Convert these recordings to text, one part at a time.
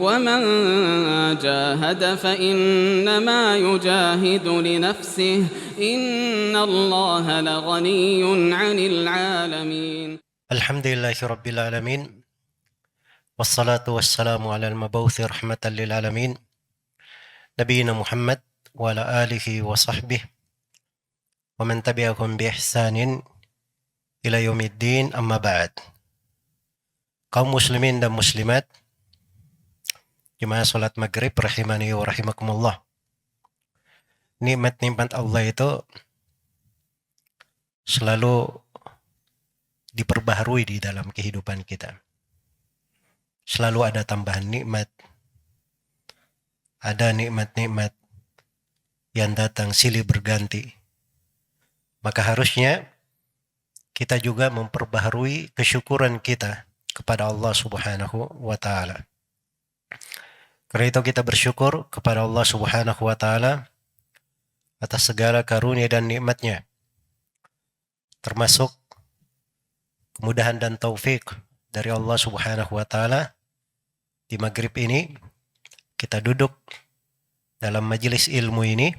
ومن جاهد فإنما يجاهد لنفسه إن الله لغني عن العالمين. الحمد لله رب العالمين والصلاة والسلام على المبعوث رحمة للعالمين نبينا محمد وعلى آله وصحبه ومن تبعهم بإحسان إلى يوم الدين أما بعد. Kaum muslimin dan muslimat, jemaah salat maghrib rahimani wa rahimakumullah. Nikmat-nikmat Allah itu selalu diperbaharui di dalam kehidupan kita. Selalu ada tambahan nikmat. Ada nikmat-nikmat yang datang silih berganti. Maka harusnya kita juga memperbaharui kesyukuran kita kepada Allah Subhanahu wa ta'ala. Karena itu kita bersyukur kepada Allah Subhanahu wa ta'ala atas segala karunia dan nikmatnya, termasuk kemudahan dan taufik dari Allah Subhanahu wa ta'ala. Di maghrib ini kita duduk dalam majelis ilmu ini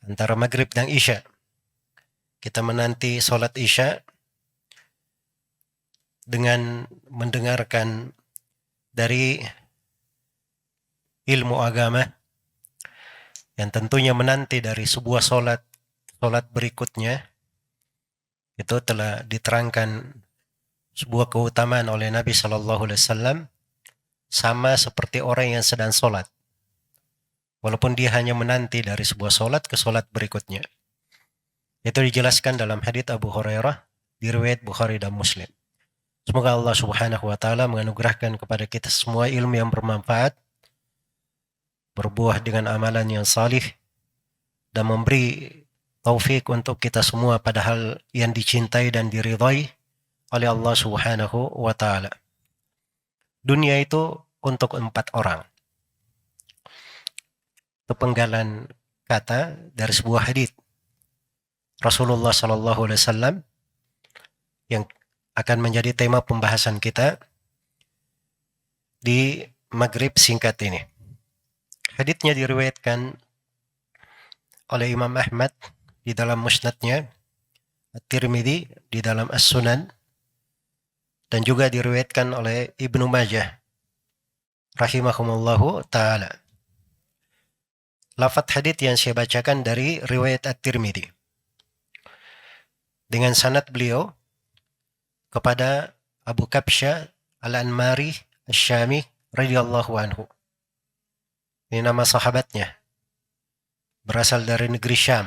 antara maghrib dan isya. Kita menanti sholat isya dengan mendengarkan dari ilmu agama yang tentunya menanti dari sebuah sholat berikutnya. Itu telah diterangkan sebuah keutamaan oleh Nabi SAW, sama seperti orang yang sedang sholat, walaupun dia hanya menanti dari sebuah sholat ke sholat berikutnya. Itu dijelaskan dalam hadits Abu Hurairah di riwayat Bukhari dan Muslim. Semoga Allah Subhanahu wa ta'ala menganugerahkan kepada kita semua ilmu yang bermanfaat, berbuah dengan amalan yang salih, dan memberi taufik untuk kita semua pada hal yang dicintai dan diridhai oleh Allah Subhanahu wa ta'ala. Dunia itu untuk 4 orang. Itu penggalan kata dari sebuah hadits Rasulullah SAW yang akan menjadi tema pembahasan kita di maghrib singkat ini. Haditsnya diriwayatkan oleh Imam Ahmad di dalam musnadnya, At-Tirmidzi di dalam As-Sunan, dan juga diriwayatkan oleh Ibnu Majah rahimahumullahu ta'ala. Lafaz hadits yang saya bacakan dari riwayat At-Tirmidzi dengan sanad beliau kepada Abu Kabsyah Al-Anmari Asy-Syami radhiyallahu anhu. Ini nama sahabatnya, berasal dari negeri Syam,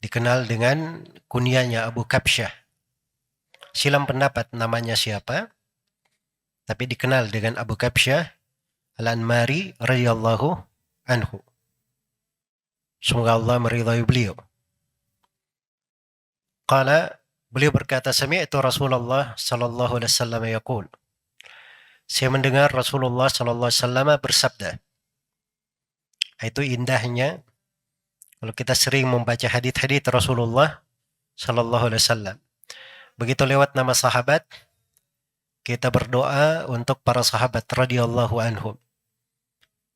dikenal dengan kunyahnya Abu Kabsyah. Silam pendapat namanya siapa, tapi dikenal dengan Abu Kabsyah Al-Anmari radhiyallahu anhu. Semoga Allah meridhai beliau. Qala, beliau berkata, sami'tu Rasulullah sallallahu alaihi wasallam yaqul. Saya mendengar Rasulullah sallallahu alaihi wasallam bersabda. Itu indahnya kalau kita sering membaca hadits-hadits Rasulullah sallallahu alaihi wasallam. Begitu lewat nama sahabat, kita berdoa untuk para sahabat radhiyallahu anhum.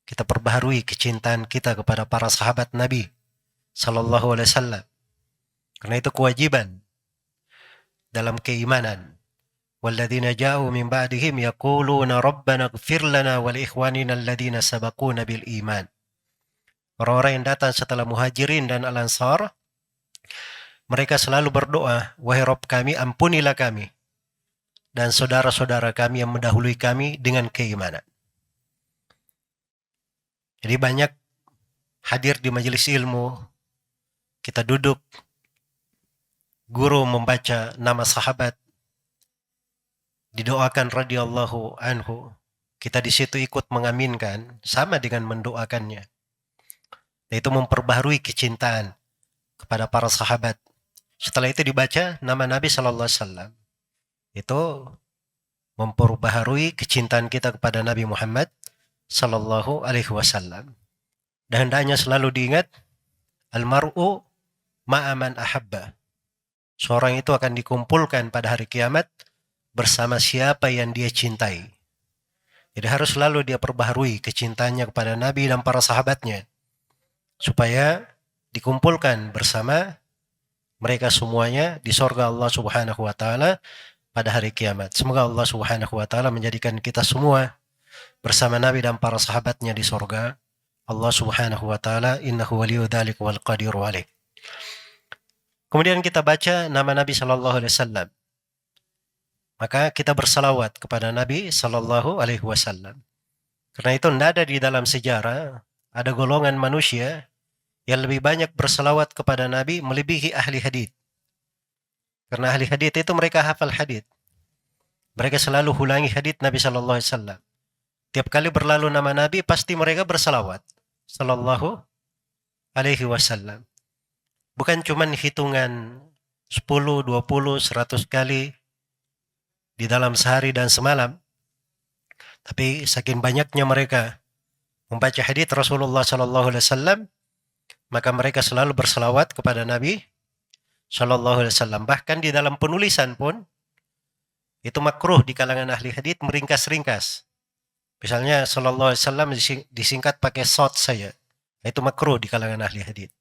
Kita perbaharui kecintaan kita kepada para sahabat Nabi sallallahu alaihi wasallam. Karena itu kewajiban dalam keimanan. Walladzina ja'u min ba'dihim yaquluna rabbana ighfir lana wa li ikhwanina alladzina sabaquna bil iman. Orang-orang yang datang setelah Muhajirin dan Al-Ansar, mereka selalu berdoa, wahai Rabb kami, ampunilah kami dan saudara-saudara kami yang mendahului kami dengan keimanan. Jadi banyak hadir di majelis ilmu, kita duduk, guru membaca nama sahabat, didoakan radhiyallahu anhu, kita di situ ikut mengaminkan, sama dengan mendoakannya. Itu memperbaharui kecintaan kepada para sahabat. Setelah itu dibaca nama Nabi sallallahu alaihi wasallam. Itu memperbaharui kecintaan kita kepada Nabi Muhammad sallallahu alaihi wasallam. Dan hendaknya selalu diingat, almar'u ma'aman ahabba. Seorang itu akan dikumpulkan pada hari kiamat bersama siapa yang dia cintai. Jadi harus selalu dia perbaharui kecintaannya kepada Nabi dan para sahabatnya, supaya dikumpulkan bersama mereka semuanya di sorga Allah Subhanahu wa Ta'ala pada hari kiamat. Semoga Allah Subhanahu wa Ta'ala menjadikan kita semua bersama Nabi dan para sahabatnya di sorga Allah Subhanahu wa Ta'ala. Innahu waliyu dzalik wal qadiru alaih. Kemudian kita baca nama Nabi sallallahu alaihi wasallam. Maka kita bersalawat kepada Nabi sallallahu alaihi wasallam. Karena itu tidak ada di dalam sejarah ada golongan manusia yang lebih banyak bersalawat kepada Nabi melebihi ahli hadits. Karena ahli hadits itu mereka hafal hadits. Mereka selalu ulangi hadits Nabi sallallahu alaihi wasallam. Tiap kali berlalu nama Nabi pasti mereka bersalawat sallallahu alaihi wasallam. Bukan cuman hitungan 10, 20, 100 kali di dalam sehari dan semalam. Tapi saking banyaknya mereka membaca hadits Rasulullah sallallahu alaihi wasallam, maka mereka selalu bersalawat kepada Nabi sallallahu alaihi wasallam. Bahkan di dalam penulisan pun itu makruh di kalangan ahli hadits meringkas-ringkas. Misalnya sallallahu alaihi wasallam disingkat pakai short saja. Itu makruh di kalangan ahli hadits.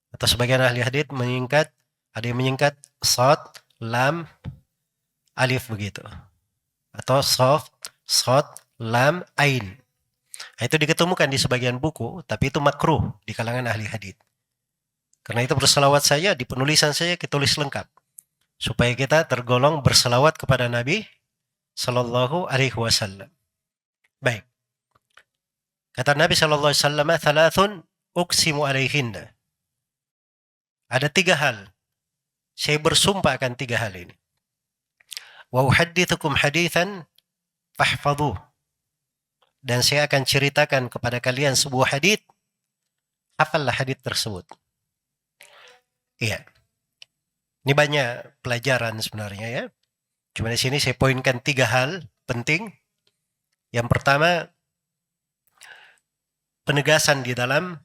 Atau sebagian ahli hadits menyingkat, ada yang menyingkat short, lam, alif begitu. Atau soft, short, lam, ain. Itu diketemukan di sebagian buku, tapi itu makruh di kalangan ahli hadits. Karena itu berselawat saya, di penulisan saya kita tulis lengkap. Supaya kita tergolong berselawat kepada Nabi sallallahu alaihi wasallam. Baik. Kata Nabi sallallahu alaihi wasallam, "Thalathun uqsimu alaihinna." Ada 3 hal. Saya bersumpah akan 3 hal ini. Wa uhaddithukum hadithan fahfadhuh. Dan saya akan ceritakan kepada kalian sebuah hadits, hafallah hadits tersebut. Iya. Ini banyak pelajaran sebenarnya ya. Cuma di sini saya poinkan 3 hal penting. Yang pertama, penegasan di dalam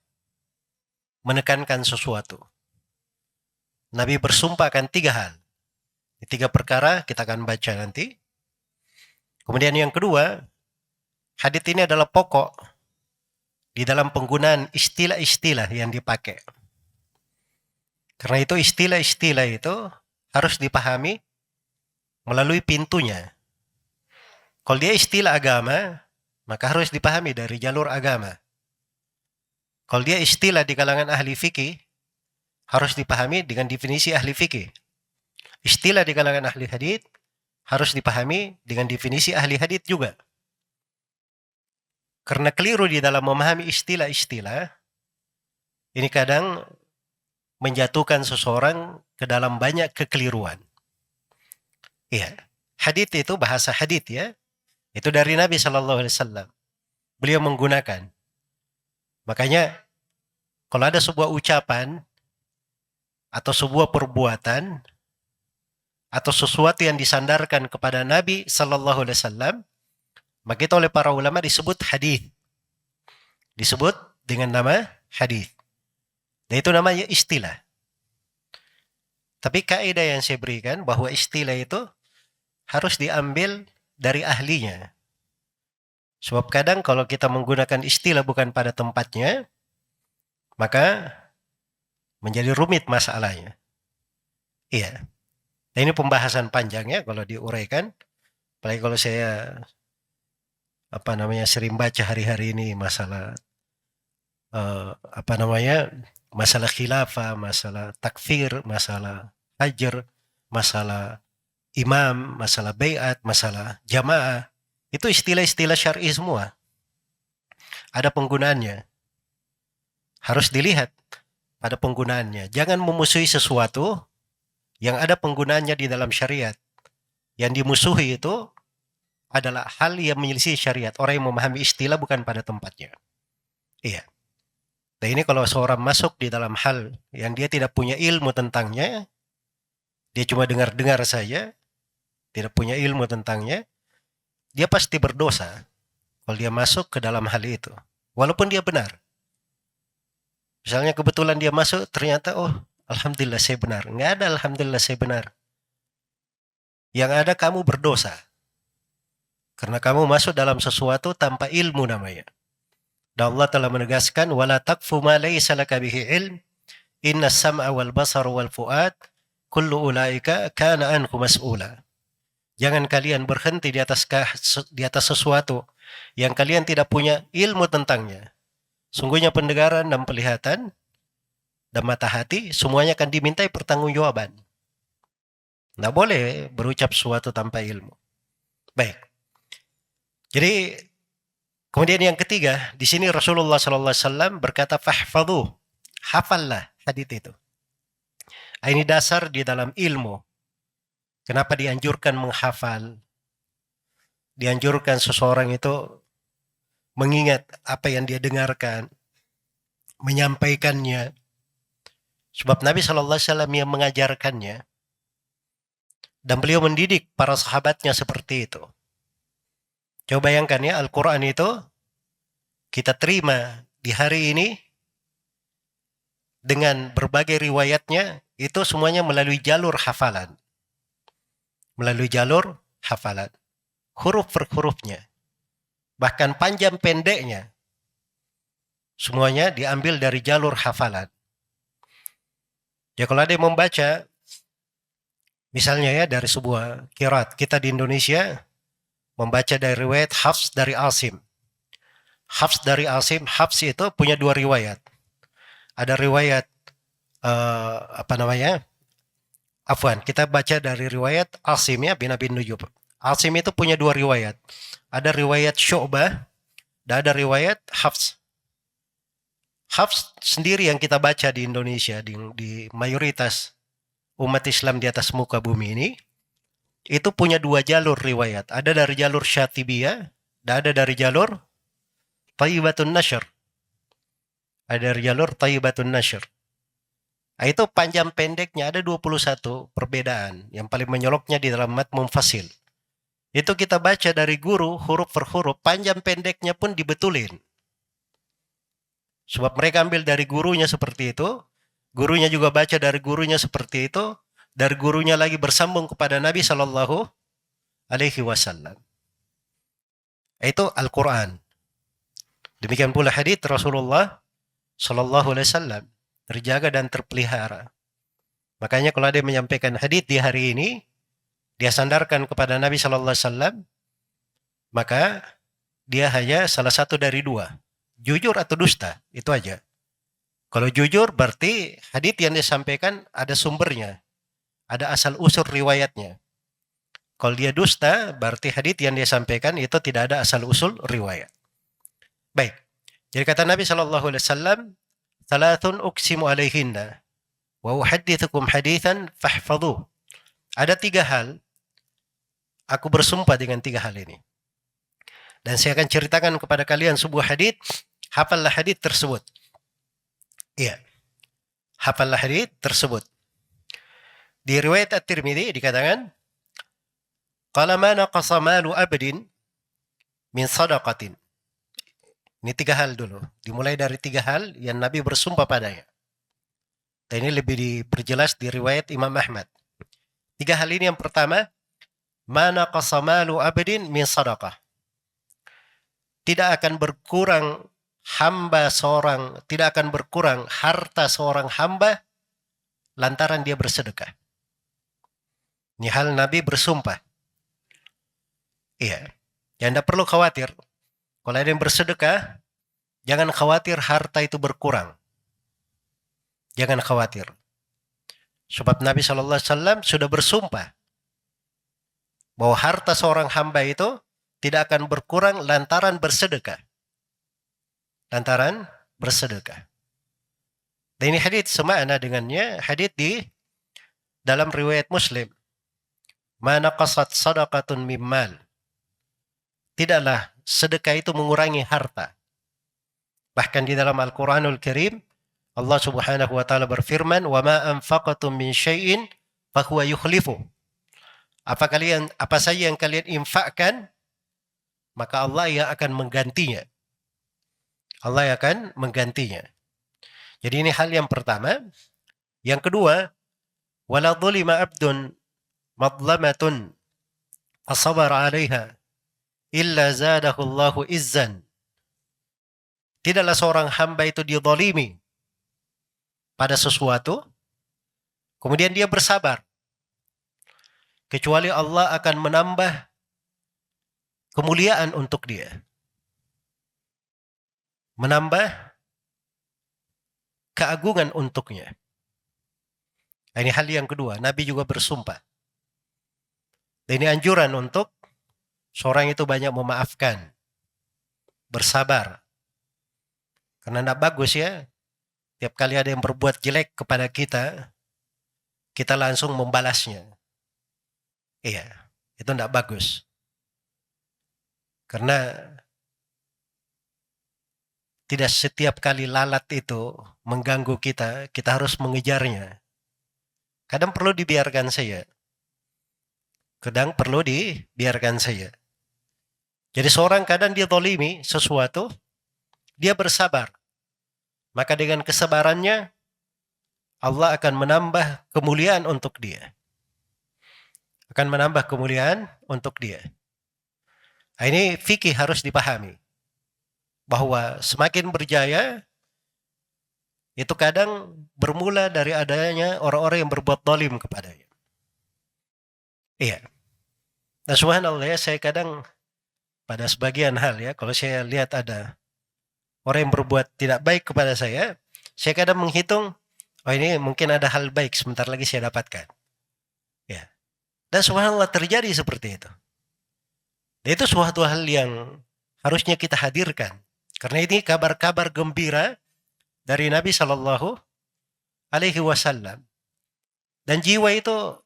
menekankan sesuatu. Nabi bersumpah akan 3 hal. 3 perkara kita akan baca nanti. Kemudian yang kedua, hadits ini adalah pokok di dalam penggunaan istilah-istilah yang dipakai. Karena itu istilah-istilah itu harus dipahami melalui pintunya. Kalau dia istilah agama, maka harus dipahami dari jalur agama. Kalau dia istilah di kalangan ahli fikih, harus dipahami dengan definisi ahli fikih. Istilah di kalangan ahli hadits harus dipahami dengan definisi ahli hadits juga. Karena keliru di dalam memahami istilah-istilah, ini kadang menjatuhkan seseorang ke dalam banyak kekeliruan. Iya, hadits itu bahasa hadits ya. Itu dari Nabi sallallahu alaihi wasallam. Beliau menggunakan. Makanya kalau ada sebuah ucapan atau sebuah perbuatan atau sesuatu yang disandarkan kepada Nabi sallallahu alaihi wasallam, maka itu oleh para ulama disebut hadis. Disebut dengan nama hadis. Dan itu namanya istilah. Tapi kaidah yang saya berikan bahwa istilah itu harus diambil dari ahlinya. Sebab kadang kalau kita menggunakan istilah bukan pada tempatnya, maka menjadi rumit masalahnya. Iya. Nah, ini pembahasan panjangnya kalau diuraikan. Apalagi kalau saya sering baca hari-hari ini masalah masalah khilafah, masalah takfir, masalah hajar, masalah imam, masalah bai'at, masalah jamaah. Itu istilah-istilah syar'i semua. Ada penggunaannya. Harus dilihat pada penggunaannya. Jangan memusuhi sesuatu yang ada penggunaannya di dalam syariat. Yang dimusuhi itu adalah hal yang menyelisih syariat. Orang yang memahami istilah bukan pada tempatnya. Iya. Nah ini kalau seorang masuk di dalam hal yang dia tidak punya ilmu tentangnya, dia cuma dengar-dengar saja, tidak punya ilmu tentangnya, dia pasti berdosa kalau dia masuk ke dalam hal itu. Walaupun dia benar. Misalnya kebetulan dia masuk, ternyata alhamdulillah saya benar. Nggak ada alhamdulillah saya benar. Yang ada kamu berdosa. Karena kamu masuk dalam sesuatu tanpa ilmu namanya. Dan Allah telah menegaskan, wala taqfu ma laysa laka bihi ilm, inna sam'a wal basar wal fuad, kullu ulaika kana anhu mas'ula. Jangan kalian berhenti di atas sesuatu yang kalian tidak punya ilmu tentangnya. Sungguhnya pendengaran dan penglihatan dan mata hati semuanya akan dimintai pertanggungjawaban. Tidak boleh berucap sesuatu tanpa ilmu. Baik. Jadi kemudian yang ketiga, di sini Rasulullah SAW berkata, fahfadhu, hafallah hadits itu. Ini dasar di dalam ilmu. Kenapa dianjurkan menghafal? Dianjurkan seseorang itu mengingat apa yang dia dengarkan, menyampaikannya. Sebab Nabi SAW yang mengajarkannya. Dan beliau mendidik para sahabatnya seperti itu. Coba bayangkan ya, Al-Quran itu kita terima di hari ini dengan berbagai riwayatnya, itu semuanya melalui jalur hafalan. Melalui jalur hafalan. Huruf per hurufnya. Bahkan panjang pendeknya. Semuanya diambil dari jalur hafalan. Ya kalau ada yang membaca, misalnya ya dari sebuah qiraat, kita di Indonesia membaca dari riwayat Hafs dari Asim. Hafs dari Asim, Hafs itu punya dua riwayat. Ada riwayat kita baca dari riwayat Asim ya bin Abi Nujub. Asim itu punya dua riwayat. Ada riwayat Syu'bah dan ada riwayat Hafs. Hafs sendiri yang kita baca di Indonesia, di mayoritas umat Islam di atas muka bumi ini, itu punya dua jalur riwayat. Ada dari jalur Syatibiyah dan ada dari jalur Thayyibatun Nashr. Ada dari jalur Thayyibatun Nashr. Itu panjang pendeknya ada 21 perbedaan. Yang paling menyoloknya di dalam mat munfasil. Itu kita baca dari guru huruf per huruf, panjang pendeknya pun dibetulin. Sebab mereka ambil dari gurunya seperti itu, gurunya juga baca dari gurunya seperti itu, dari gurunya lagi bersambung kepada Nabi Shallallahu Alaihi Wasallam. Itu Al-Quran. Demikian pula hadits Rasulullah Shallallahu Alaihi Wasallam terjaga dan terpelihara. Makanya kalau ada yang menyampaikan hadits di hari ini, dia sandarkan kepada Nabi Shallallahu Alaihi Wasallam, maka dia hanya salah satu dari dua. Jujur atau dusta, itu aja. Kalau jujur berarti hadits yang disampaikan ada sumbernya, ada asal usul riwayatnya. Kalau dia dusta berarti hadits yang dia sampaikan itu tidak ada asal usul riwayat. Baik. Jadi kata Nabi SAW, "Thalathun uqsimu alaihinna wa uhaddithukum hadithan fahfadhuh." Ada 3 hal, aku bersumpah dengan 3 hal ini. Dan saya akan ceritakan kepada kalian sebuah hadits. Hafallah hadits tersebut. Iya. Hafallah hadits tersebut. Di riwayat At-Tirmidzi dikatakan, "Qala ma naqasa malu abdin min sadaqatin." Ini 3 hal dulu. Dimulai dari 3 hal yang Nabi bersumpah padanya. Dan ini lebih diperjelas di riwayat Imam Ahmad. 3 hal ini yang pertama, ma naqasa malu abdin min sadaqah. Tidak akan berkurang tidak akan berkurang harta seorang hamba lantaran dia bersedekah. Ini hal Nabi bersumpah. Iya. Ya, Anda perlu khawatir. Kalau ada yang bersedekah, jangan khawatir harta itu berkurang. Jangan khawatir. Sebab Nabi SAW sudah bersumpah bahwa harta seorang hamba itu tidak akan berkurang lantaran bersedekah. Lantaran bersedekah. Dan ini hadits semakna dengannya hadits di dalam riwayat Muslim. Ma naqasat sadaqatun mimmal. Tidaklah sedekah itu mengurangi harta. Bahkan di dalam Al-Quranul Karim, Allah Subhanahu wa taala berfirman, "Wa ma anfaqatum min syai'in fahuwa yukhlifu." Apa saja yang kalian infakkan, maka Allah yang akan menggantinya. Allah akan menggantinya. Jadi ini hal yang pertama. Yang kedua, wala dhulima abdun madlamatun asabara 'alaiha illa zadahullahu izzan. Tidaklah seorang hamba itu dizalimi pada sesuatu, kemudian dia bersabar, kecuali Allah akan menambah kemuliaan untuk dia. Menambah keagungan untuknya. Ini hal yang kedua, Nabi juga bersumpah. Dan ini anjuran untuk seorang itu banyak memaafkan, bersabar. Karena tidak bagus ya, tiap kali ada yang berbuat jelek kepada kita, kita langsung membalasnya. Iya, itu tidak bagus. Karena tidak setiap kali lalat itu mengganggu kita, kita harus mengejarnya. Kadang perlu dibiarkan saja. Kadang perlu dibiarkan saja. Jadi seorang kadang dia zalimi sesuatu, dia bersabar. Maka dengan kesabarannya, Allah akan menambah kemuliaan untuk dia. Akan menambah kemuliaan untuk dia. Nah, ini fikih harus dipahami. Bahwa semakin berjaya, itu kadang bermula dari adanya orang-orang yang berbuat zalim kepadanya. Iya. Nah subhanallah ya, saya kadang pada sebagian hal ya, kalau saya lihat ada orang yang berbuat tidak baik kepada saya kadang menghitung, oh ini mungkin ada hal baik sebentar lagi saya dapatkan. Ya. Dan subhanallah terjadi seperti itu. Dan itu suatu hal yang harusnya kita hadirkan. Karena ini kabar-kabar gembira dari Nabi Shallallahu Alaihi Wasallam. Dan jiwa itu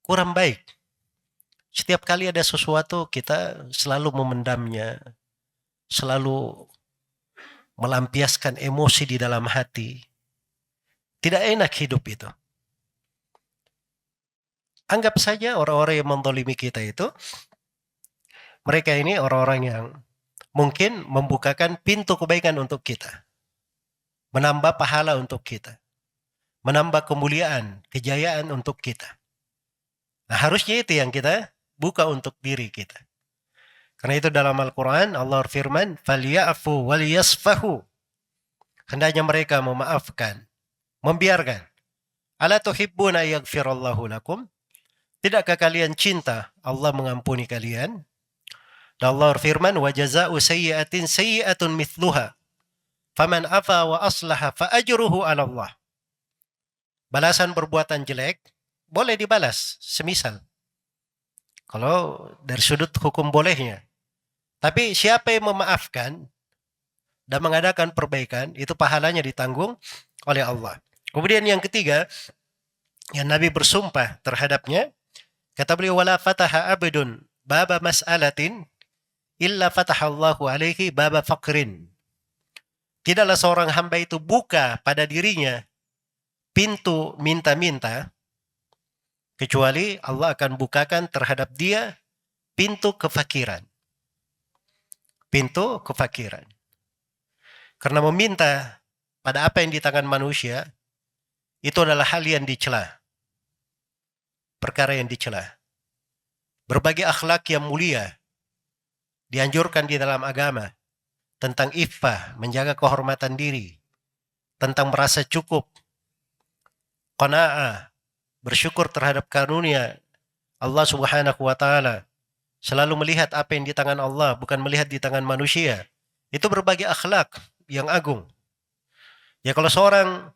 kurang baik. Setiap kali ada sesuatu kita selalu memendamnya, selalu melampiaskan emosi di dalam hati. Tidak enak hidup itu. Anggap saja orang-orang yang menzalimi kita itu, mereka ini orang-orang yang mungkin membukakan pintu kebaikan untuk kita. Menambah pahala untuk kita. Menambah kemuliaan, kejayaan untuk kita. Nah harusnya itu yang kita buka untuk diri kita. Karena itu dalam Al-Quran Allah firman, فَلْيَعْفُوا وَلْيَصْفَحُوا. Hendaknya mereka memaafkan, membiarkan. أَلَا تُحِبُّونَ يَغْفِرَ اللَّهُ لَكُمْ. Tidakkah kalian cinta Allah mengampuni kalian? Dan Allah firman, وَجَزَاءُ سَيِّئَةٍ سَيِّئَةٌ مِثْلُهَا فَمَنْ أَفَى وَأَصْلَحَ فَأَجْرُهُ عَلَى اللَّهِ. Balasan perbuatan jelek boleh dibalas, semisal. Kalau dari sudut hukum bolehnya. Tapi siapa yang memaafkan dan mengadakan perbaikan, itu pahalanya ditanggung oleh Allah. Kemudian yang ketiga, yang Nabi bersumpah terhadapnya, kata beliau, wala fataha abdun baba mas'alatin illa fatahallahu alaihi baba faqrin. Tidaklah seorang hamba itu buka pada dirinya pintu minta-minta, kecuali Allah akan bukakan terhadap dia pintu kefakiran. Pintu kefakiran. Karena meminta pada apa yang di tangan manusia, itu adalah hal yang dicela. Perkara yang dicela. Berbagai akhlak yang mulia dianjurkan di dalam agama. Tentang iffah, menjaga kehormatan diri. Tentang merasa cukup. Qana'ah, bersyukur terhadap karunia Allah subhanahu wa ta'ala. Selalu melihat apa yang di tangan Allah, bukan melihat di tangan manusia. Itu berbagai akhlak yang agung. Ya kalau seorang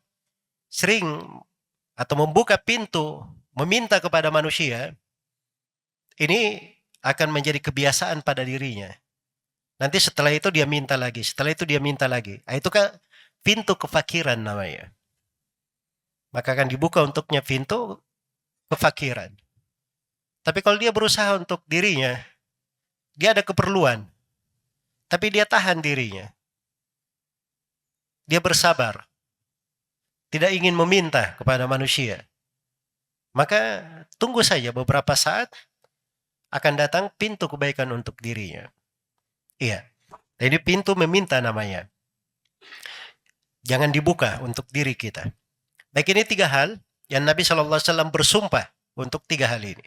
sering atau membuka pintu, meminta kepada manusia, ini akan menjadi kebiasaan pada dirinya. Nanti setelah itu dia minta lagi, setelah itu dia minta lagi. Nah, itu kan pintu kefakiran namanya. Maka akan dibuka untuknya pintu kefakiran. Tapi kalau dia berusaha untuk dirinya, dia ada keperluan. Tapi dia tahan dirinya. Dia bersabar. Tidak ingin meminta kepada manusia. Maka tunggu saja beberapa saat akan datang pintu kebaikan untuk dirinya. Iya. Ini pintu meminta namanya. Jangan dibuka untuk diri kita. Baik, ini 3 hal yang Nabi SAW bersumpah untuk 3 hal ini.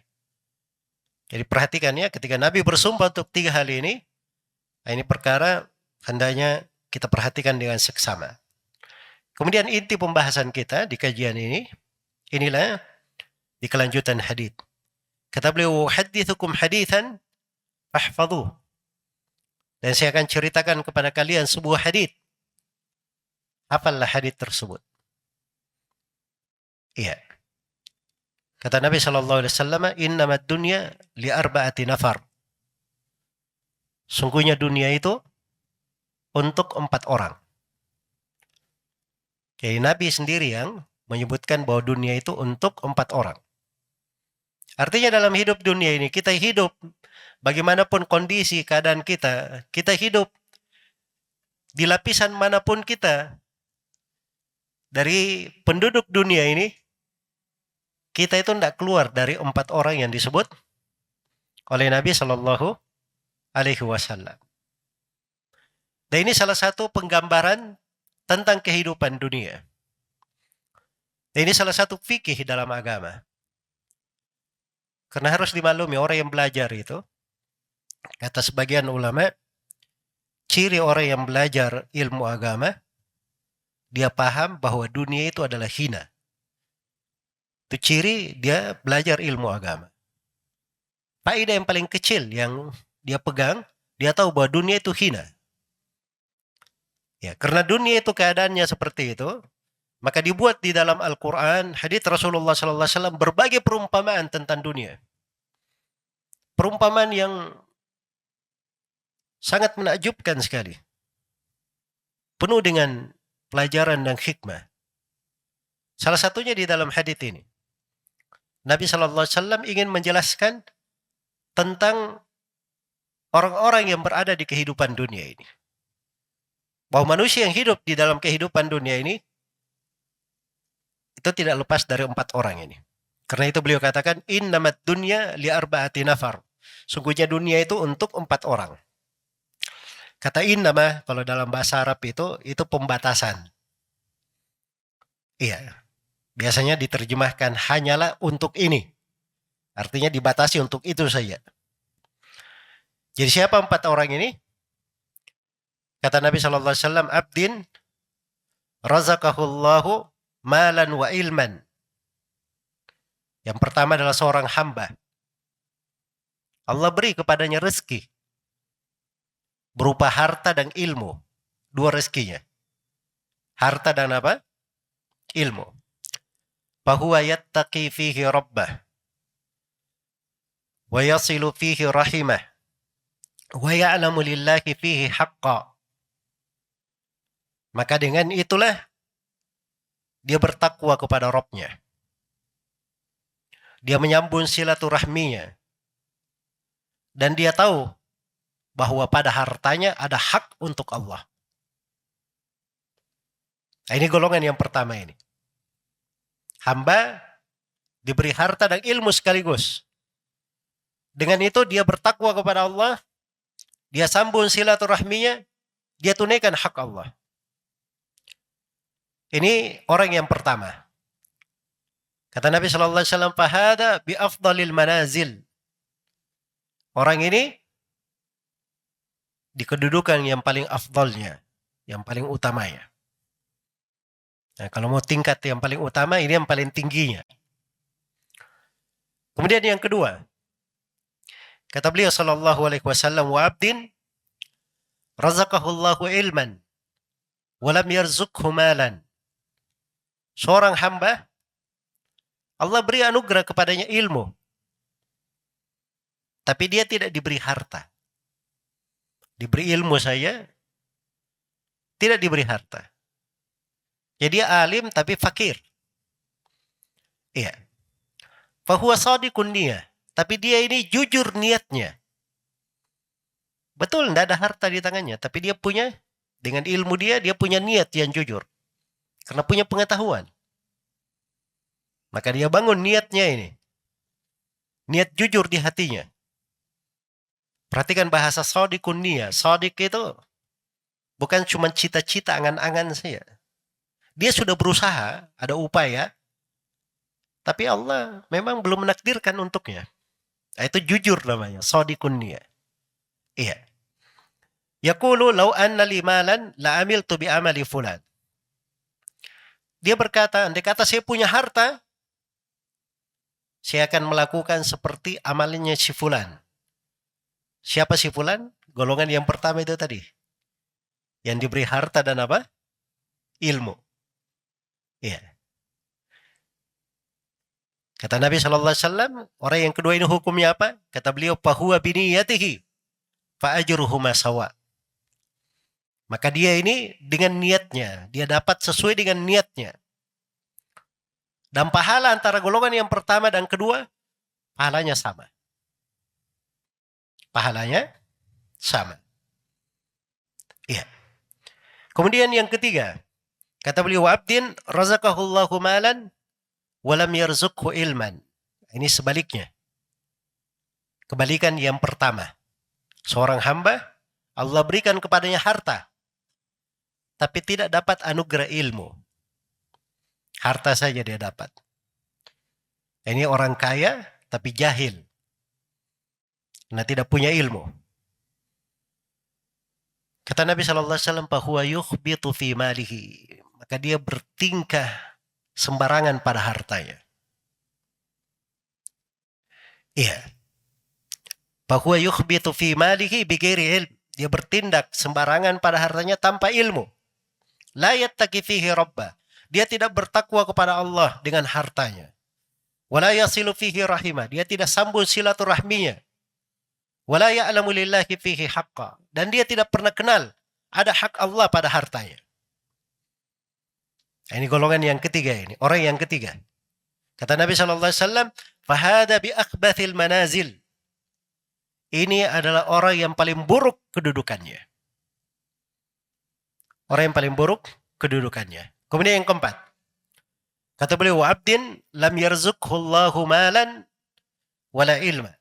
Jadi perhatikan ya, ketika Nabi bersumpah untuk 3 hal ini perkara hendaknya kita perhatikan dengan seksama. Kemudian inti pembahasan kita di kajian ini, inilah di kelanjutan hadits. Kata beliau, "Hadithukum hadithan fahfadhuh." Dan saya akan ceritakan kepada kalian sebuah hadits. Hafallah hadits tersebut. Iya. Kata Nabi sallallahu alaihi wasallam, "Innamad dunya li arba'ati nafar." Sungguhnya dunia itu untuk 4 orang. Jadi Nabi sendiri yang menyebutkan bahwa dunia itu untuk 4 orang. Artinya dalam hidup dunia ini, kita hidup bagaimanapun kondisi keadaan kita hidup di lapisan manapun kita dari penduduk dunia ini, kita itu tidak keluar dari 4 orang yang disebut oleh Nabi Shallallahu Alaihi Wasallam. Dan ini salah satu penggambaran tentang kehidupan dunia. Dan ini salah satu fikih dalam agama. Karena harus dimaklumi orang yang belajar itu, kata sebagian ulama, ciri orang yang belajar ilmu agama, dia paham bahwa dunia itu adalah hina. Itu ciri dia belajar ilmu agama. Faedah yang paling kecil yang dia pegang, dia tahu bahwa dunia itu hina. Ya, karena dunia itu keadaannya seperti itu, maka dibuat di dalam Al-Quran, hadits Rasulullah SAW berbagai perumpamaan tentang dunia. Perumpamaan yang sangat menakjubkan sekali. Penuh dengan pelajaran dan hikmah. Salah satunya di dalam hadits ini. Nabi SAW ingin menjelaskan tentang orang-orang yang berada di kehidupan dunia ini. Bahwa manusia yang hidup di dalam kehidupan dunia ini, itu tidak lepas dari 4 orang ini. Karena itu beliau katakan, "Innamad dunya li arba'ati nafar." Sungguhnya dunia itu untuk 4 orang. Kata innama, kalau dalam bahasa Arab itu pembatasan. Iya. Biasanya diterjemahkan hanyalah untuk ini. Artinya dibatasi untuk itu saja. Jadi siapa 4 orang ini? Kata Nabi SAW, "Abdin razaqahullahu malan wa ilman." Yang pertama adalah seorang hamba. Allah beri kepadanya rezeki. Berupa harta dan ilmu. 2 rezekinya. Harta dan apa? Ilmu. Fahuwa yattaqi fihi rabbah. Wa yasilu fihi rahimah. Wa ya'lamu lillahi fihi haqqa. Maka dengan itulah dia bertakwa kepada Rabb-nya. Dia menyambung silaturahminya. Dan dia tahu bahwa pada hartanya ada hak untuk Allah. Nah, ini golongan yang pertama ini. Hamba diberi harta dan ilmu sekaligus. Dengan itu dia bertakwa kepada Allah, dia sambung silaturahminya, dia tunaikan hak Allah. Ini orang yang pertama. Kata Nabi SAW, "Fahada bi afdalil manazil." Orang ini di kedudukan yang paling afdalnya, yang paling utamanya. Nah, kalau mau tingkat yang paling utama, ini yang paling tingginya. Kemudian yang kedua, kata beliau sallallahu alaihi wasallam, "Wa abdin razaqahullahu ilman wa lam yarzuqhu malan." Seorang hamba, Allah beri anugerah kepadanya ilmu, tapi dia tidak diberi harta. Diberi ilmu saja, tidak diberi harta. Jadi dia alim tapi fakir. Iya. Fahuwa shadiqun niyah. Tapi dia ini jujur niatnya. Betul, tidak ada harta di tangannya. Tapi dia punya, dengan ilmu dia punya niat yang jujur. Karena punya pengetahuan. Maka dia bangun niatnya ini. Niat jujur di hatinya. Perhatikan bahasa shadiqun niyah. Shadiq itu bukan cuma cita-cita, angan-angan saja. Dia sudah berusaha, ada upaya, tapi Allah memang belum menakdirkan untuknya. Nah, itu jujur namanya, shadiqun niyah. Iya. Yaqulu law anna li malan la amiltu bi amali fulan. Dia berkata, andai kata saya punya harta, saya akan melakukan seperti amalnya si fulan. Siapa si fulan? Golongan yang pertama itu tadi. Yang diberi harta dan apa? Ilmu. Iya. Kata Nabi SAW, orang yang kedua ini hukumnya apa? Kata beliau, fahuwa biniyatihi fa ajruhuma sawa. Maka dia ini dengan niatnya, dia dapat sesuai dengan niatnya. Dan pahala antara golongan yang pertama dan kedua, pahalanya sama. Pahalanya sama. Iya. Kemudian yang ketiga, kata beliau, abdin razaqahullahu malan walam yarzuqhu ilman. Ini sebaliknya. Kebalikan yang pertama. Seorang hamba, Allah berikan kepadanya harta, tapi tidak dapat anugerah ilmu. Harta saja dia dapat. Ini orang kaya, tapi jahil. Karena tidak punya ilmu. Kata Nabi SAW, bahwa yukhbitu fi malihi. Maka dia bertingkah sembarangan pada hartanya. Iya. Bahwa yukhbitu fi malihi bighairi ilm. Dia bertindak sembarangan pada hartanya tanpa ilmu. La yattaqi fihi rabbah. Dia tidak bertakwa kepada Allah dengan hartanya. Wala yasilu fihi rahimah. Dia tidak sambung silaturahminya. Wala ya'lamu lillahi fihi haqqa. Dan dia tidak pernah kenal ada hak Allah pada hartanya. Ini golongan yang ketiga ini. Orang yang ketiga. Kata Nabi SAW, fahada bi akhbathil manazil. Ini adalah orang yang paling buruk kedudukannya. Orang yang paling buruk kedudukannya. Kemudian yang keempat. Kata beliau, abdin lam yarzuqhullahu malan wala ilma.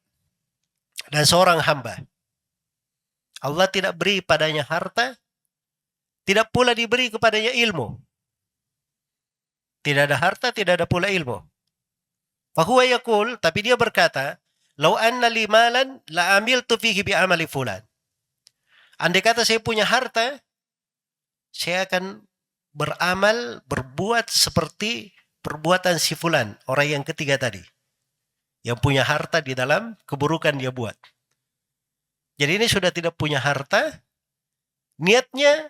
Dan seorang hamba, Allah tidak beri padanya harta, tidak pula diberi kepadanya ilmu. Tidak ada harta, tidak ada pula ilmu. Fahuwa yaqul, tapi dia berkata, lau anna li malan la amiltu fihi bi amali fulan. Andai kata saya punya harta, saya akan beramal, berbuat seperti perbuatan si fulan, orang yang ketiga tadi. Yang punya harta di dalam keburukan dia buat. Jadi ini sudah tidak punya harta, niatnya,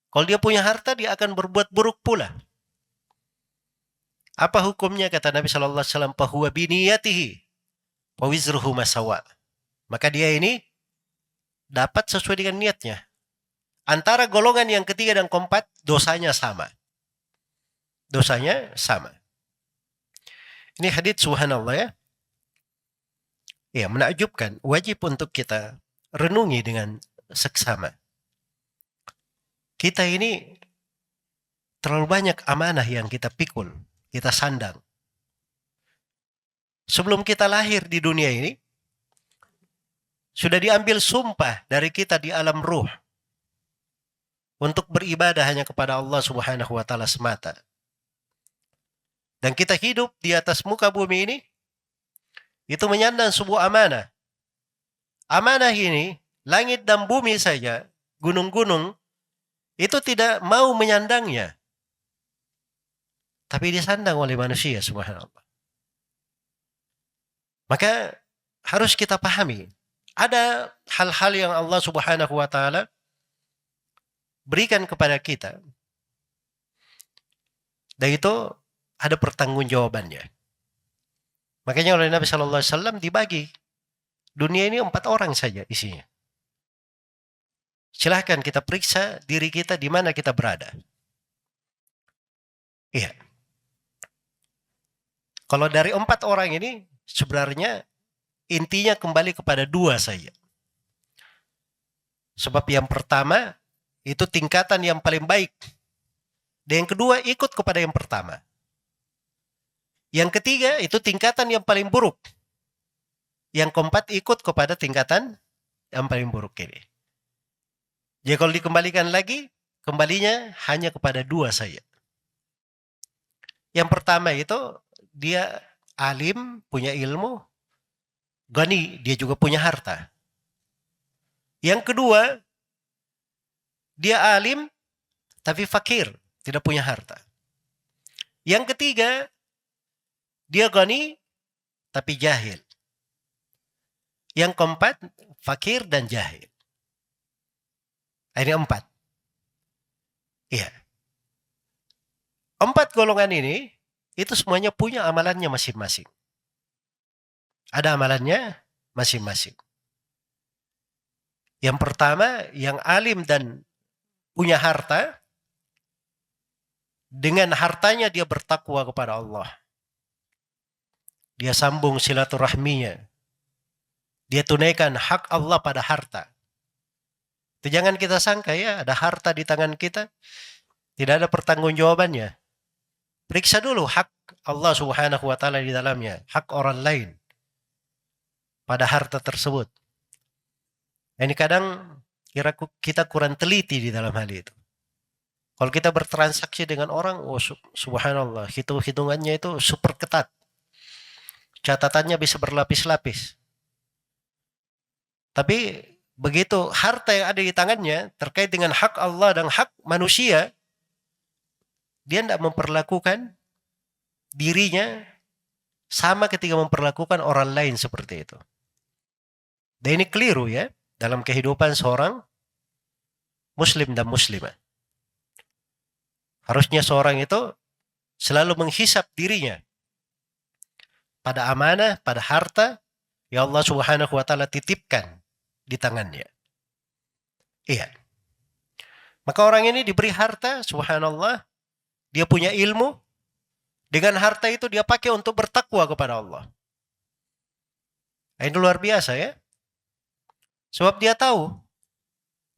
kalau dia punya harta, dia akan berbuat buruk pula. Apa hukumnya? Kata Nabi SAW, fahuwa biniyatihi wa wizruhu masawa. Maka dia ini dapat sesuai dengan niatnya. Antara golongan yang ketiga dan keempat, dosanya sama. Dosanya sama. Ini hadits subhanallah ya. Ya, menakjubkan. Wajib untuk kita renungi dengan seksama. Kita ini terlalu banyak amanah yang kita pikul, kita sandang. Sebelum kita lahir di dunia ini, sudah diambil sumpah dari kita di alam ruh untuk beribadah hanya kepada Allah Subhanahu wa taala semata. Dan kita hidup di atas muka bumi ini, itu menyandang sebuah amanah. Amanah ini, langit dan bumi saja, gunung-gunung, itu tidak mau menyandangnya. Tapi disandang oleh manusia, subhanallah. Maka harus kita pahami, ada hal-hal yang Allah Subhanahu wa taala berikan kepada kita. Dan itu ada pertanggungjawabannya. Makanya oleh Nabi SAW dibagi. Dunia ini 4 orang saja isinya. Silahkan kita periksa diri kita di mana kita berada. Iya. Kalau dari 4 orang ini, sebenarnya intinya kembali kepada 2 saja. Sebab yang pertama, itu tingkatan yang paling baik. Dan yang kedua, ikut kepada yang pertama. Yang ketiga itu tingkatan yang paling buruk. Yang keempat ikut kepada tingkatan yang paling buruk ini. Jadi kalau dikembalikan lagi, kembalinya hanya kepada 2 saja. Yang pertama itu dia alim, punya ilmu, Ghani, dia juga punya harta. Yang kedua, dia alim tapi fakir, tidak punya harta. Yang ketiga, dia ghani tapi jahil. Yang keempat, fakir dan jahil. Ini 4. Iya. 4 golongan ini, itu semuanya punya amalannya masing-masing. Ada amalannya masing-masing. Yang pertama, yang alim dan punya harta, dengan hartanya dia bertakwa kepada Allah. Dia sambung silaturahminya. Dia tunaikan hak Allah pada harta. Itu jangan kita sangka ya, ada harta di tangan kita, tidak ada pertanggungjawabannya. Periksa dulu hak Allah Subhanahu wa taala di dalamnya, hak orang lain pada harta tersebut. Ini kadang kita kurang teliti di dalam hal itu. Kalau kita bertransaksi dengan orang, oh subhanallah, hitung-hitungannya itu super ketat. Catatannya bisa berlapis-lapis. Tapi begitu harta yang ada di tangannya terkait dengan hak Allah dan hak manusia, dia tidak memperlakukan dirinya sama ketika memperlakukan orang lain seperti itu. Dan ini keliru ya dalam kehidupan seorang muslim dan muslimah. Harusnya seorang itu selalu menghisap dirinya pada amanah, pada harta yang Allah Subhanahu wa taala titipkan di tangannya. Iya. Maka orang ini diberi harta, subhanallah, dia punya ilmu, dengan harta itu dia pakai untuk bertakwa kepada Allah. Ini luar biasa ya. Sebab dia tahu,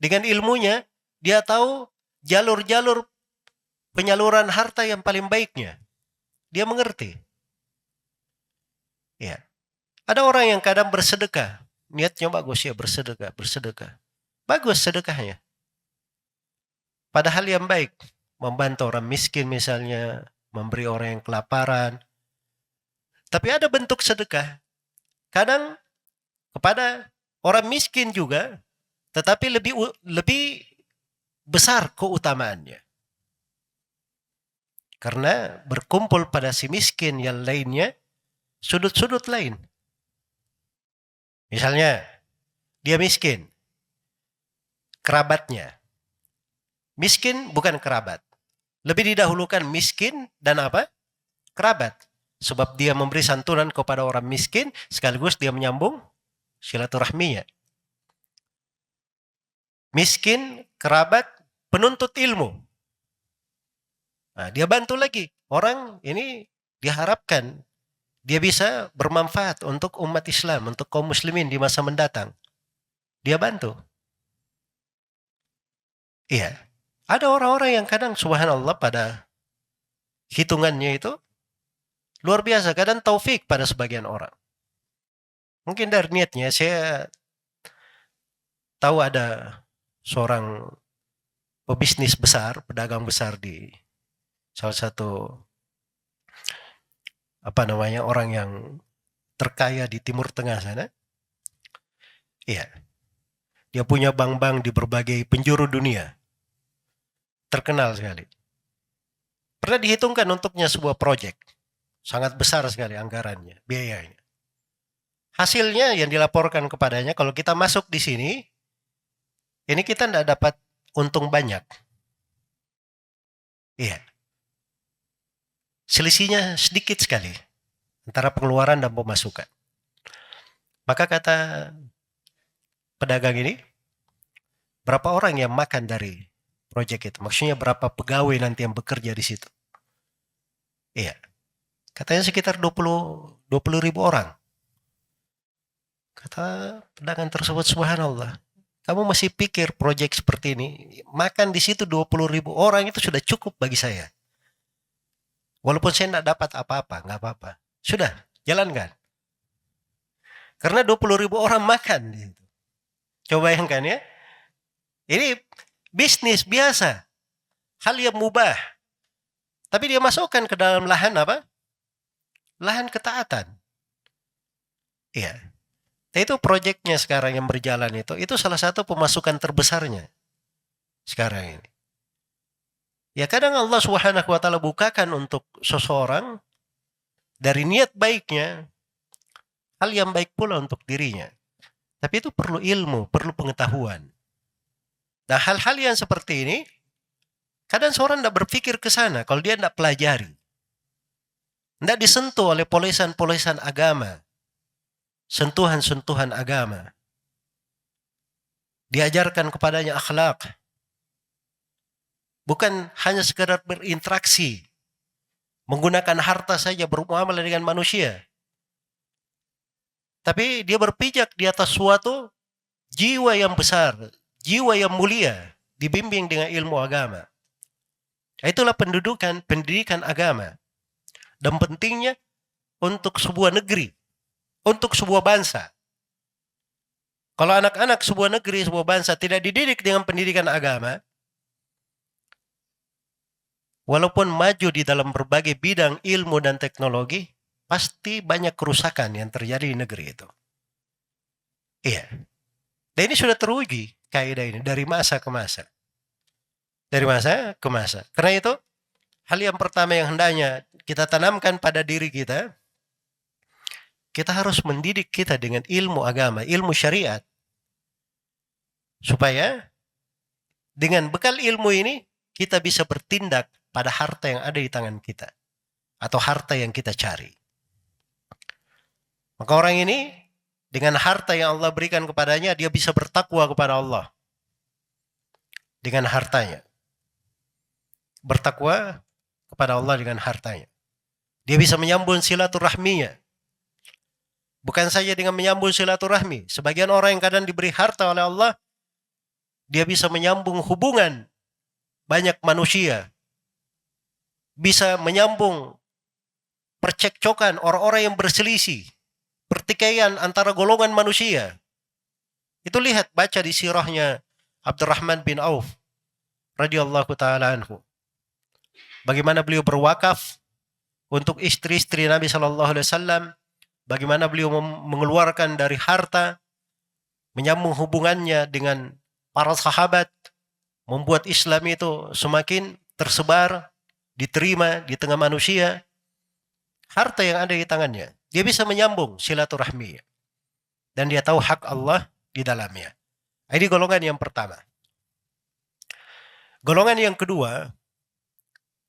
dengan ilmunya, dia tahu jalur-jalur penyaluran harta yang paling baiknya. Dia mengerti. Ya. Ada orang yang kadang bersedekah. Niatnya bagus ya, bersedekah. Bagus sedekahnya. Padahal yang baik. Membantu orang miskin misalnya. Memberi orang yang kelaparan. Tapi ada bentuk sedekah. Kadang kepada orang miskin juga. Tetapi lebih besar keutamaannya. Karena berkumpul pada si miskin yang lainnya, sudut-sudut lain. Misalnya, dia miskin, kerabatnya. Miskin bukan kerabat. Lebih didahulukan miskin dan apa? Kerabat. Sebab dia memberi santunan kepada orang miskin, sekaligus dia menyambung silaturahminya. Miskin, kerabat, penuntut ilmu. Nah, dia bantu lagi. Orang ini diharapkan dia bisa bermanfaat untuk umat Islam, untuk kaum muslimin di masa mendatang. Dia bantu. Iya. Ada orang-orang yang kadang subhanallah pada hitungannya itu luar biasa. Kadang taufik pada sebagian orang. Mungkin dari niatnya saya tahu ada seorang pebisnis besar, pedagang besar di salah satu orang yang terkaya di Timur Tengah sana. Iya. Dia punya bank-bank di berbagai penjuru dunia. Terkenal sekali. Pernah dihitungkan untuknya sebuah proyek. Sangat besar sekali anggarannya, biayanya. Hasilnya yang dilaporkan kepadanya, kalau kita masuk di sini, ini kita tidak dapat untung banyak. Iya. Selisihnya sedikit sekali antara pengeluaran dan pemasukan. Maka kata pedagang ini, berapa orang yang makan dari proyek itu? Maksudnya berapa pegawai nanti yang bekerja di situ? Iya. Katanya sekitar 20 ribu orang. Kata pedagang tersebut, subhanallah, kamu masih pikir proyek seperti ini, makan di situ 20 ribu orang itu sudah cukup bagi saya. Walaupun saya tidak dapat apa-apa, nggak apa-apa. Sudah, jalankan. Karena 20 ribu orang makan. Coba bayangkan ya. Ini bisnis biasa. Hal yang mubah. Tapi dia masukkan ke dalam lahan apa? Lahan ketaatan. Iya. Itu proyeknya sekarang yang berjalan itu salah satu pemasukan terbesarnya sekarang ini. Ya kadang Allah Subhanahu wa taala bukakan untuk seseorang dari niat baiknya hal yang baik pula untuk dirinya. Tapi itu perlu ilmu, perlu pengetahuan. Nah, hal-hal yang seperti ini kadang seorang tidak berpikir ke sana kalau dia tidak pelajari. Tidak disentuh oleh polesan-polesan agama, sentuhan-sentuhan agama. Diajarkan kepadanya akhlak. Bukan hanya sekedar berinteraksi, menggunakan harta saja bermuamalah dengan manusia. Tapi dia berpijak di atas suatu jiwa yang besar, jiwa yang mulia, dibimbing dengan ilmu agama. Itulah pendidikan agama. Dan pentingnya untuk sebuah negeri, untuk sebuah bangsa. Kalau anak-anak sebuah negeri, sebuah bangsa tidak dididik dengan pendidikan agama, walaupun maju di dalam berbagai bidang ilmu dan teknologi, pasti banyak kerusakan yang terjadi di negeri itu. Iya. Dan ini sudah teruji kaidah ini dari masa ke masa. Dari masa ke masa. Karena itu, hal yang pertama yang hendaknya kita tanamkan pada diri kita harus mendidik kita dengan ilmu agama, ilmu syariat. Supaya dengan bekal ilmu ini, kita bisa bertindak pada harta yang ada di tangan kita. Atau harta yang kita cari. Maka orang ini, dengan harta yang Allah berikan kepadanya, dia bisa bertakwa kepada Allah. Dengan hartanya. Bertakwa kepada Allah dengan hartanya. Dia bisa menyambung silaturahminya. Bukan saja dengan menyambung silaturahmi. Sebagian orang yang kadang diberi harta oleh Allah, dia bisa menyambung hubungan banyak manusia. Bisa menyambung percekcokan orang-orang yang berselisih. Pertikaian antara golongan manusia. Itu lihat, baca di sirahnya Abdurrahman bin Auf radhiyallahu ta'ala anhu. Bagaimana beliau berwakaf untuk istri-istri Nabi SAW. Bagaimana beliau mengeluarkan dari harta, menyambung hubungannya dengan para sahabat, membuat Islam itu semakin tersebar, diterima di tengah manusia. Harta yang ada di tangannya, dia bisa menyambung silaturahmi. Dan dia tahu hak Allah di dalamnya. Ini golongan yang pertama. Golongan yang kedua,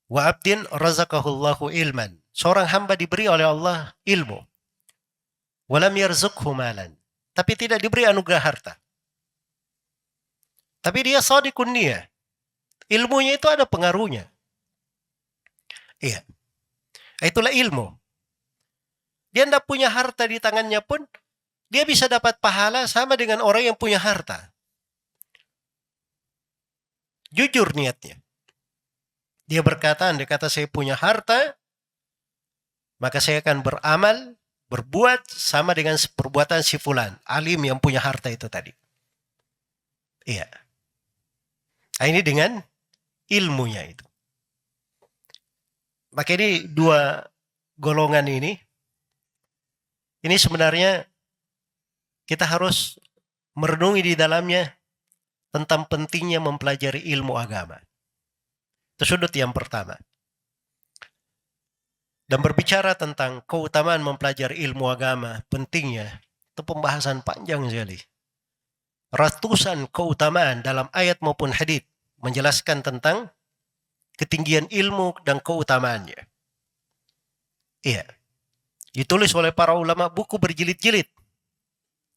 wa abdin razaqahullahu ilman. Seorang hamba diberi oleh Allah ilmu. Walam yarzuqhu malan. Tapi tidak diberi anugerah harta. Tapi dia shadiqun niyah. Ilmunya itu ada pengaruhnya. Iya. Itulah ilmu. Dia tidak punya harta di tangannya pun, dia bisa dapat pahala sama dengan orang yang punya harta. Jujur niatnya. Dia berkata, andai kata saya punya harta, maka saya akan beramal, berbuat sama dengan perbuatan si fulan, alim yang punya harta itu tadi. Iya. Nah, ini dengan ilmunya itu. Maka ini dua golongan ini sebenarnya kita harus merenungi di dalamnya tentang pentingnya mempelajari ilmu agama. Itu sudut yang pertama. Dan berbicara tentang keutamaan mempelajari ilmu agama, pentingnya, itu pembahasan panjang sekali. Ratusan keutamaan dalam ayat maupun hadits menjelaskan tentang ketinggian ilmu dan keutamaannya. Iya. Ditulis oleh para ulama buku berjilid-jilid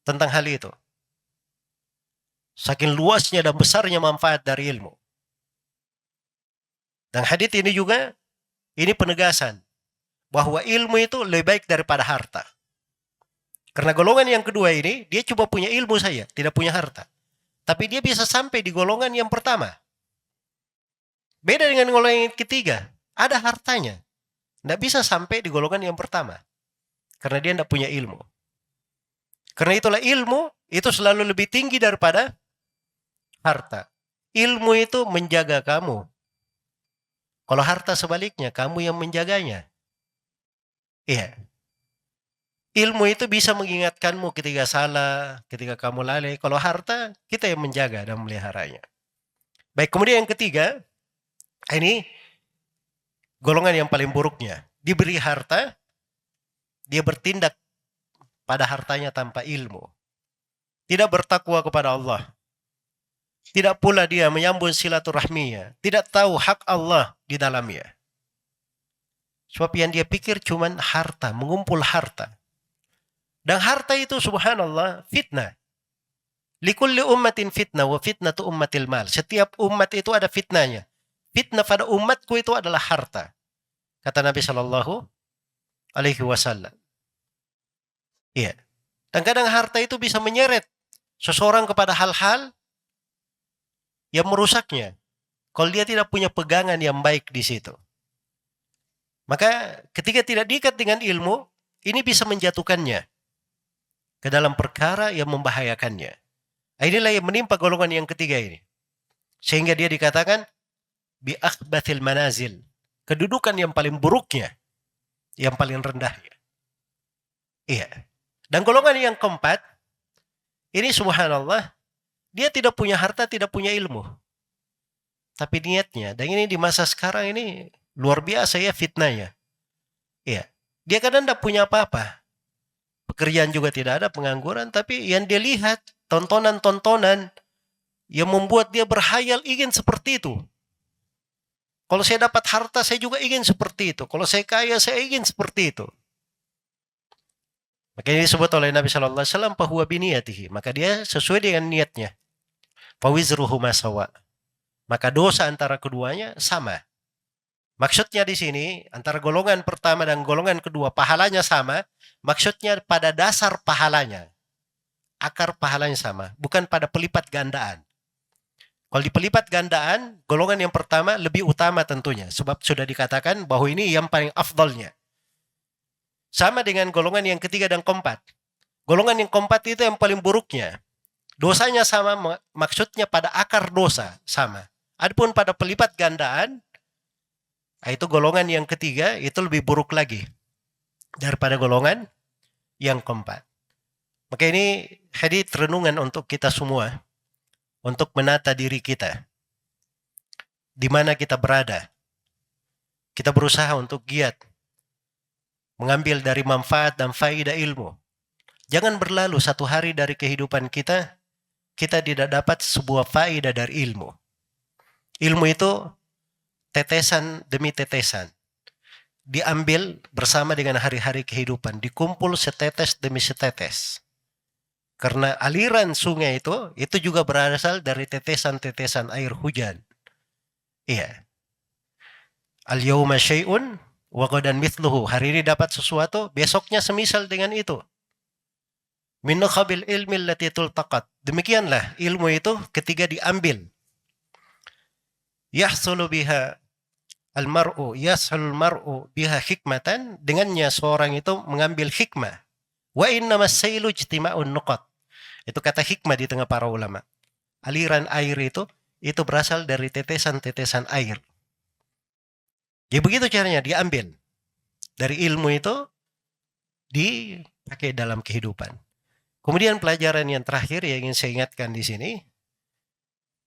tentang hal itu. Saking luasnya dan besarnya manfaat dari ilmu. Dan hadits ini juga, ini penegasan bahwa ilmu itu lebih baik daripada harta. Karena golongan yang kedua ini, dia cuma punya ilmu saja, tidak punya harta. Tapi dia bisa sampai di golongan yang pertama. Beda dengan golongan yang ketiga, ada hartanya. Tidak bisa sampai di golongan yang pertama. Karena dia tidak punya ilmu. Karena itulah ilmu itu selalu lebih tinggi daripada harta. Ilmu itu menjaga kamu. Kalau harta sebaliknya, kamu yang menjaganya. Iya. Ilmu itu bisa mengingatkanmu ketika salah, ketika kamu lalai. Kalau harta, kita yang menjaga dan meliharanya. Baik, kemudian yang ketiga, ini golongan yang paling buruknya. Diberi harta, dia bertindak pada hartanya tanpa ilmu. Tidak bertakwa kepada Allah. Tidak pula dia menyambung silaturahminya. Tidak tahu hak Allah di dalamnya. Sebab yang dia pikir cuma harta, mengumpul harta. Dan harta itu subhanallah fitnah. Likulli ummatin fitnah wa fitnatu ummatil mal. Setiap umat itu ada fitnahnya. Fitnah pada umatku itu adalah harta. Kata Nabi Shallallahu Alaihi Wasallam. Iya. Dan kadang harta itu bisa menyeret seseorang kepada hal-hal yang merusaknya. Kalau dia tidak punya pegangan yang baik di situ. Maka ketika tidak diikat dengan ilmu, ini bisa menjatuhkannya ke dalam perkara yang membahayakannya. Inilah yang menimpa golongan yang ketiga ini. Sehingga dia dikatakan bi akhbathil manazil. Kedudukan yang paling buruknya, yang paling rendahnya. Iya. Dan golongan yang keempat, ini subhanallah, dia tidak punya harta, tidak punya ilmu. Tapi niatnya, dan ini di masa sekarang ini luar biasa ya fitnahnya. Iya. Dia kadang tidak punya apa-apa. Pekerjaan juga tidak ada, pengangguran, tapi yang dia lihat, tontonan-tontonan yang membuat dia berhayal ingin seperti itu. Kalau saya dapat harta, saya juga ingin seperti itu. Kalau saya kaya, saya ingin seperti itu. Maka ini disebut oleh Nabi Shallallahu Alaihi Wasallam fahuwa biniyatihi. Maka dia sesuai dengan niatnya. Fawizruhu masawa. Maka dosa antara keduanya sama. Maksudnya di sini antara golongan pertama dan golongan kedua pahalanya sama. Maksudnya pada dasar pahalanya. Akar pahalanya sama. Bukan pada pelipat gandaan. Kalau di pelipat gandaan, golongan yang pertama lebih utama tentunya. Sebab sudah dikatakan bahwa ini yang paling afdolnya. Sama dengan golongan yang ketiga dan keempat. Golongan yang keempat itu yang paling buruknya. Dosanya sama, maksudnya pada akar dosa sama. Adapun pada pelipat gandaan, itu golongan yang ketiga itu lebih buruk lagi daripada golongan yang keempat. Maka ini hadits renungan untuk kita semua. Untuk menata diri kita. Di mana kita berada. Kita berusaha untuk giat. Mengambil dari manfaat dan faedah ilmu. Jangan berlalu satu hari dari kehidupan kita. Kita tidak dapat sebuah faedah dari ilmu. Ilmu itu tetesan demi tetesan. Diambil bersama dengan hari-hari kehidupan. Dikumpul setetes demi setetes. Karena aliran sungai itu juga berasal dari tetesan-tetesan air hujan. Iya. Al-yawma syai'un wa ghadan mithluhu. Hari ini dapat sesuatu, besoknya semisal dengan itu. Min nukhabil ilmi allati tultaqat. Demikianlah ilmu itu ketika diambil. Yahsulu biha al-mar'u, yashul mar'u biha hikmatan. Dengannya seorang itu mengambil hikmah. Wa innamas sailu ijtima'un nuqat. Itu kata hikmah di tengah para ulama. Aliran air itu berasal dari tetesan-tetesan air. Ya begitu caranya diambil. Dari ilmu itu dipakai dalam kehidupan. Kemudian pelajaran yang terakhir yang ingin saya ingatkan di sini.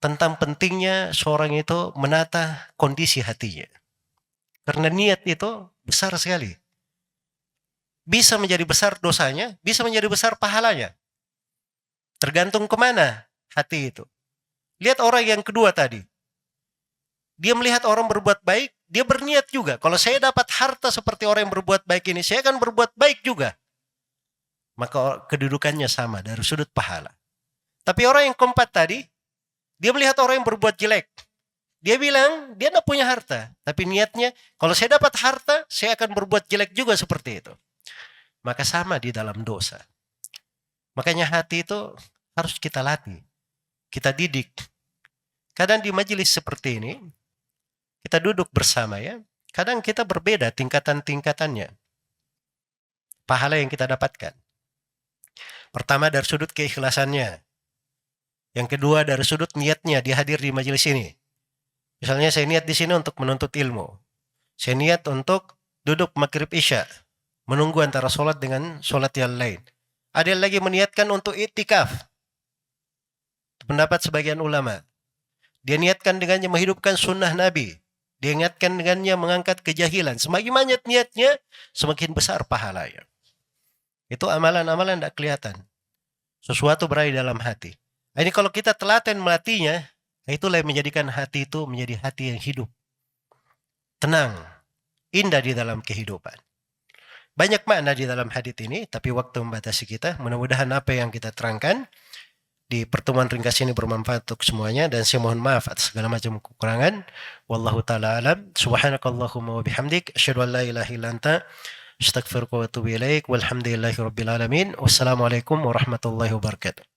Tentang pentingnya seorang itu menata kondisi hatinya. Karena niat itu besar sekali. Bisa menjadi besar dosanya, bisa menjadi besar pahalanya. Tergantung kemana hati itu. Lihat orang yang kedua tadi. Dia melihat orang berbuat baik, dia berniat juga. Kalau saya dapat harta seperti orang yang berbuat baik ini, saya akan berbuat baik juga. Maka kedudukannya sama dari sudut pahala. Tapi orang yang keempat tadi, dia melihat orang yang berbuat jelek. Dia bilang, dia tidak punya harta. Tapi niatnya, kalau saya dapat harta, saya akan berbuat jelek juga seperti itu. Maka sama di dalam dosa. Makanya hati itu harus kita latih, kita didik. Kadang di majelis seperti ini, kita duduk bersama ya, kadang kita berbeda tingkatan-tingkatannya. Pahala yang kita dapatkan. Pertama dari sudut keikhlasannya. Yang kedua dari sudut niatnya dia hadir di majelis ini. Misalnya saya niat di sini untuk menuntut ilmu. Saya niat untuk duduk maghrib isya. menunggu antara sholat dengan sholat yang lain. Ada yang lagi meniatkan untuk iktikaf. Pendapat sebagian ulama. Dia niatkan dengannya menghidupkan sunnah Nabi. Dia niatkan dengannya mengangkat kejahilan. Semakin banyak niatnya, semakin besar pahalanya. Itu amalan-amalan tidak kelihatan. Sesuatu berada dalam hati. Ini kalau kita telaten melatihnya, itulah yang menjadikan hati itu menjadi hati yang hidup. Tenang, indah di dalam kehidupan. Banyak makna di dalam hadits ini, tapi waktu membatasi kita. Mudah-mudahan apa yang kita terangkan di pertemuan ringkas ini bermanfaat untuk semuanya, dan saya mohon maaf atas segala macam kekurangan. Wallahu taala alam. Subhanakallahumma wa bihamdik, asyhadu an la ilaha illa anta, astaghfiruka wa atubu ilaik. Walhamdulillahirabbil alamin. Wassalamualaikum warahmatullahi wabarakatuh.